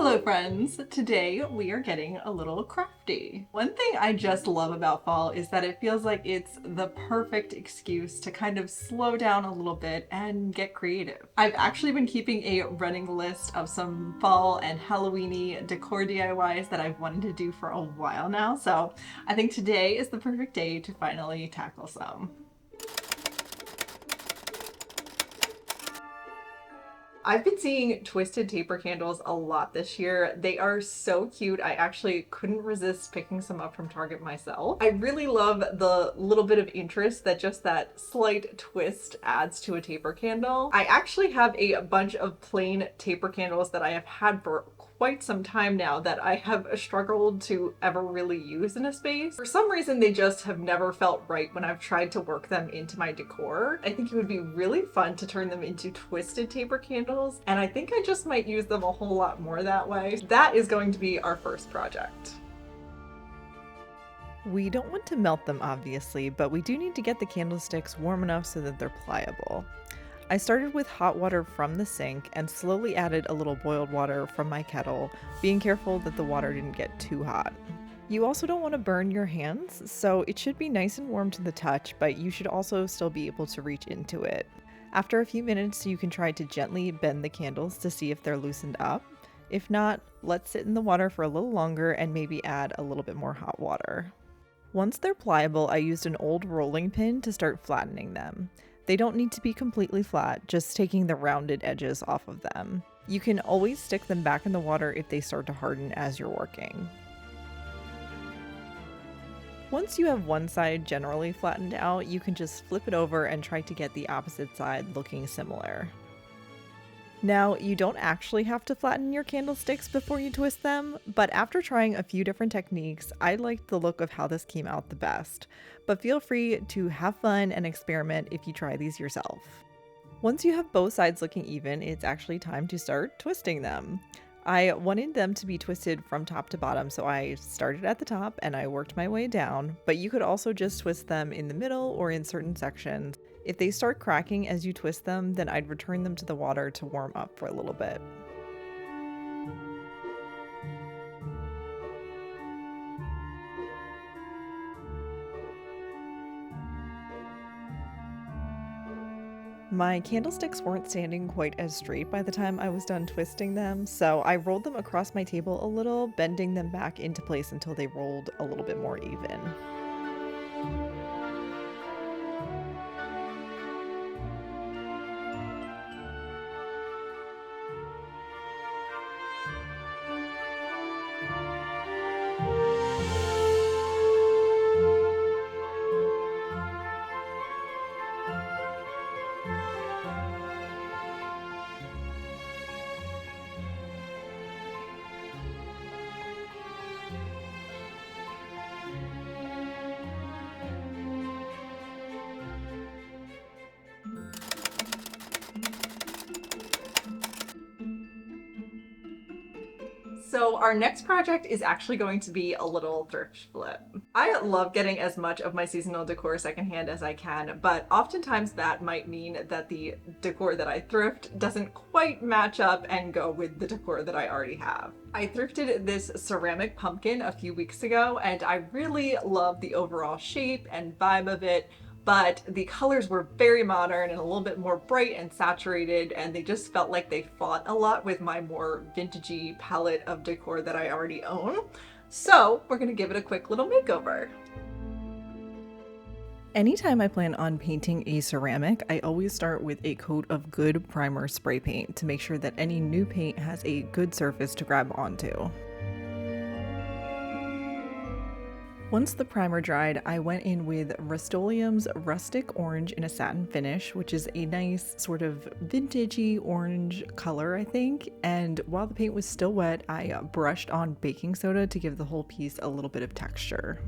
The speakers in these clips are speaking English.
Hello friends! Today we are getting a little crafty. One thing I just love about fall is that it feels like it's the perfect excuse to kind of slow down a little bit and get creative. I've actually been keeping a running list of some fall and Halloween-y decor DIYs that I've wanted to do for a while now, so I think today is the perfect day to finally tackle some. I've been seeing twisted taper candles a lot this year. They are so cute. I actually couldn't resist picking some up from Target myself. I really love the little bit of interest that just that slight twist adds to a taper candle. I actually have a bunch of plain taper candles that I have had for quite some time now that I have struggled to ever really use in a space. For some reason, they just have never felt right when I've tried to work them into my decor. I think it would be really fun to turn them into twisted taper candles, and I think I just might use them a whole lot more that way. That is going to be our first project. We don't want to melt them, obviously, but we do need to get the candlesticks warm enough so that they're pliable. I started with hot water from the sink and slowly added a little boiled water from my kettle, being careful that the water didn't get too hot. You also don't want to burn your hands, so it should be nice and warm to the touch, but you should also still be able to reach into it. After a few minutes, you can try to gently bend the candles to see if they're loosened up. If not, let sit in the water for a little longer and maybe add a little bit more hot water. Once they're pliable, I used an old rolling pin to start flattening them. They don't need to be completely flat, just taking the rounded edges off of them. You can always stick them back in the water if they start to harden as you're working. Once you have one side generally flattened out, you can just flip it over and try to get the opposite side looking similar. Now, you don't actually have to flatten your candlesticks before you twist them, but after trying a few different techniques, I liked the look of how this came out the best. But feel free to have fun and experiment if you try these yourself. Once you have both sides looking even, it's actually time to start twisting them. I wanted them to be twisted from top to bottom, so I started at the top and I worked my way down, but you could also just twist them in the middle or in certain sections. If they start cracking as you twist them, then I'd return them to the water to warm up for a little bit. My candlesticks weren't standing quite as straight by the time I was done twisting them, so I rolled them across my table a little, bending them back into place until they rolled a little bit more even. So our next project is actually going to be a little thrift flip. I love getting as much of my seasonal decor secondhand as I can, but oftentimes that might mean that the decor that I thrift doesn't quite match up and go with the decor that I already have. I thrifted this ceramic pumpkin a few weeks ago, and I really love the overall shape and vibe of it, but the colors were very modern and a little bit more bright and saturated, and they just felt like they fought a lot with my more vintagey palette of decor that I already own. So we're gonna give it a quick little makeover. Anytime I plan on painting a ceramic, I always start with a coat of good primer spray paint to make sure that any new paint has a good surface to grab onto. Once the primer dried, I went in with Rust-Oleum's Rustic Orange in a satin finish, which is a nice sort of vintagey orange color, I think. And while the paint was still wet, I brushed on baking soda to give the whole piece a little bit of texture.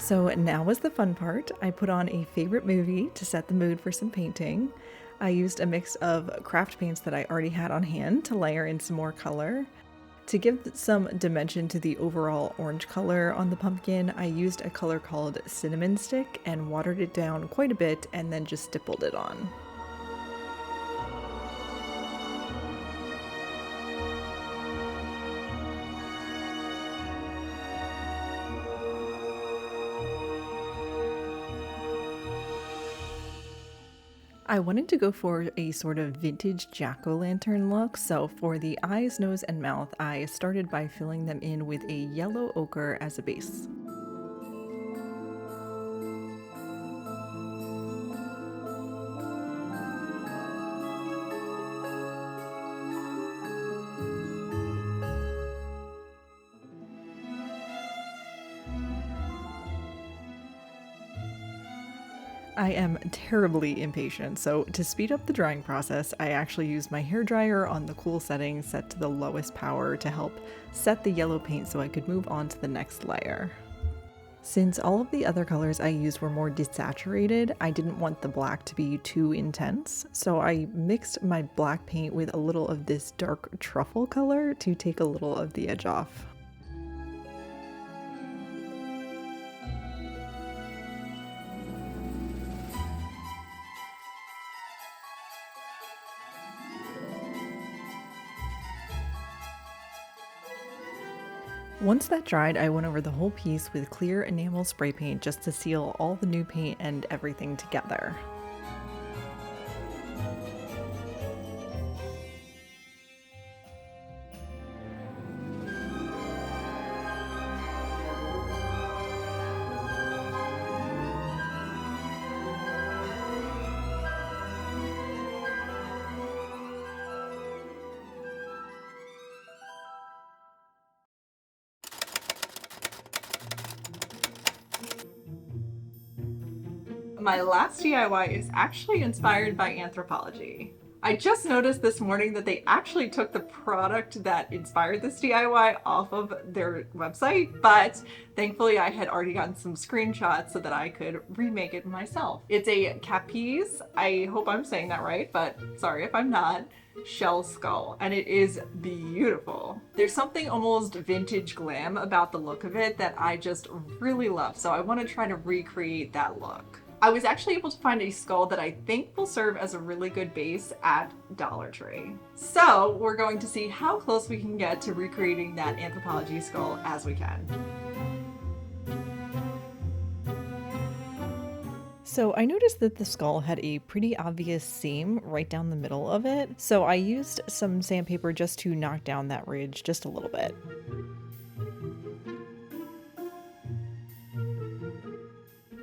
So now was the fun part. I put on a favorite movie to set the mood for some painting. I used a mix of craft paints that I already had on hand to layer in some more color. To give some dimension to the overall orange color on the pumpkin, I used a color called Cinnamon Stick and watered it down quite a bit and then just stippled it on. I wanted to go for a sort of vintage jack-o'-lantern look, so for the eyes, nose, and mouth, I started by filling them in with a yellow ochre as a base. I am terribly impatient, so to speed up the drying process, I actually used my hairdryer on the cool setting set to the lowest power to help set the yellow paint so I could move on to the next layer. Since all of the other colors I used were more desaturated, I didn't want the black to be too intense, so I mixed my black paint with a little of this dark truffle color to take a little of the edge off. Once that dried, I went over the whole piece with clear enamel spray paint just to seal all the new paint and everything together. My last DIY is actually inspired by anthropology. I just noticed this morning that they actually took the product that inspired this DIY off of their website, but thankfully I had already gotten some screenshots so that I could remake it myself. It's a capiz, I hope I'm saying that right, but sorry if I'm not, shell skull, and it is beautiful. There's something almost vintage glam about the look of it that I just really love, so I want to try to recreate that look. I was actually able to find a skull that I think will serve as a really good base at Dollar Tree. So we're going to see how close we can get to recreating that anthropology skull as we can. So I noticed that the skull had a pretty obvious seam right down the middle of it, so I used some sandpaper just to knock down that ridge just a little bit.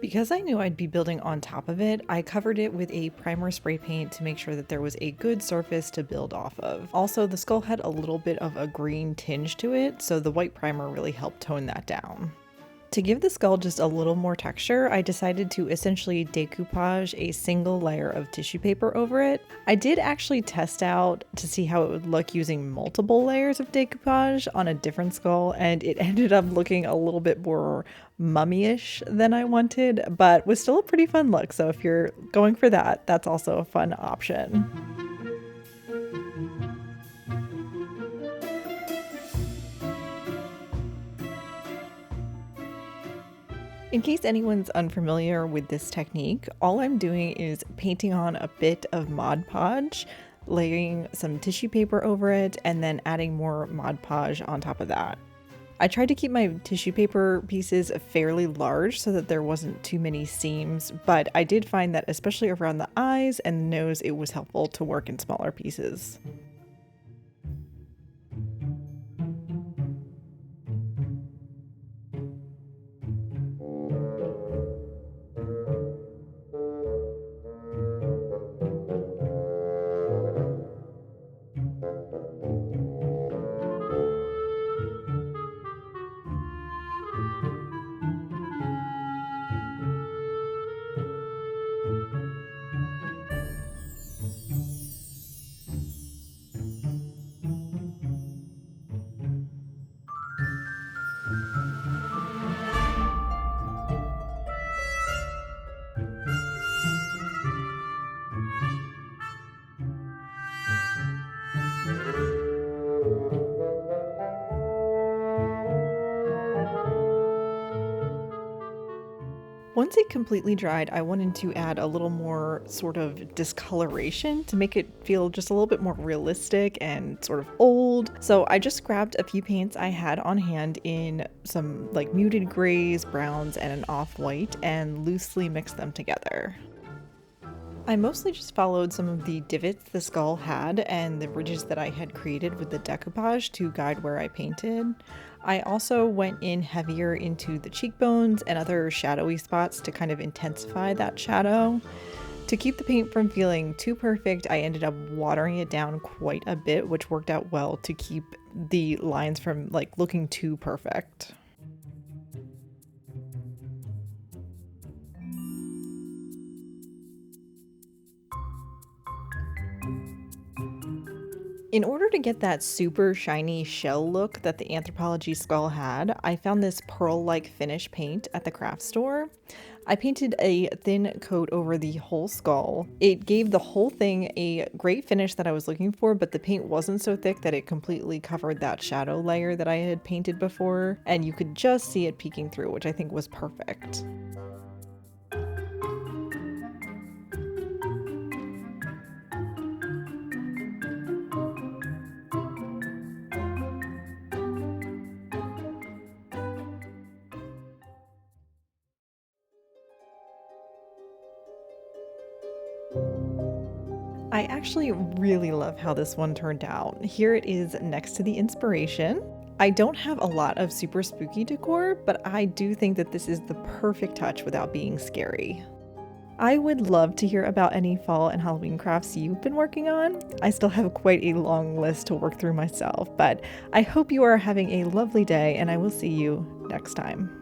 Because I knew I'd be building on top of it, I covered it with a primer spray paint to make sure that there was a good surface to build off of. Also, the skull had a little bit of a green tinge to it, so the white primer really helped tone that down. To give the skull just a little more texture, I decided to essentially decoupage a single layer of tissue paper over it. I did actually test out to see how it would look using multiple layers of decoupage on a different skull, and it ended up looking a little bit more mummy-ish than I wanted, but was still a pretty fun look. So if you're going for that, that's also a fun option. In case anyone's unfamiliar with this technique, all I'm doing is painting on a bit of Mod Podge, laying some tissue paper over it, and then adding more Mod Podge on top of that. I tried to keep my tissue paper pieces fairly large so that there wasn't too many seams, but I did find that especially around the eyes and the nose, it was helpful to work in smaller pieces. Once it completely dried, I wanted to add a little more sort of discoloration to make it feel just a little bit more realistic and sort of old. So I just grabbed a few paints I had on hand in some like muted grays, browns, and an off-white and loosely mixed them together. I mostly just followed some of the divots the skull had and the ridges that I had created with the decoupage to guide where I painted. I also went in heavier into the cheekbones and other shadowy spots to kind of intensify that shadow. To keep the paint from feeling too perfect, I ended up watering it down quite a bit, which worked out well to keep the lines from like looking too perfect. In order to get that super shiny shell look that the Anthropologie skull had, I found this pearl-like finish paint at the craft store. I painted a thin coat over the whole skull. It gave the whole thing a great finish that I was looking for, but the paint wasn't so thick that it completely covered that shadow layer that I had painted before, and you could just see it peeking through, which I think was perfect. I actually really love how this one turned out. Here it is next to the inspiration. I don't have a lot of super spooky decor, but I do think that this is the perfect touch without being scary. I would love to hear about any fall and Halloween crafts you've been working on. I still have quite a long list to work through myself, but I hope you are having a lovely day and I will see you next time.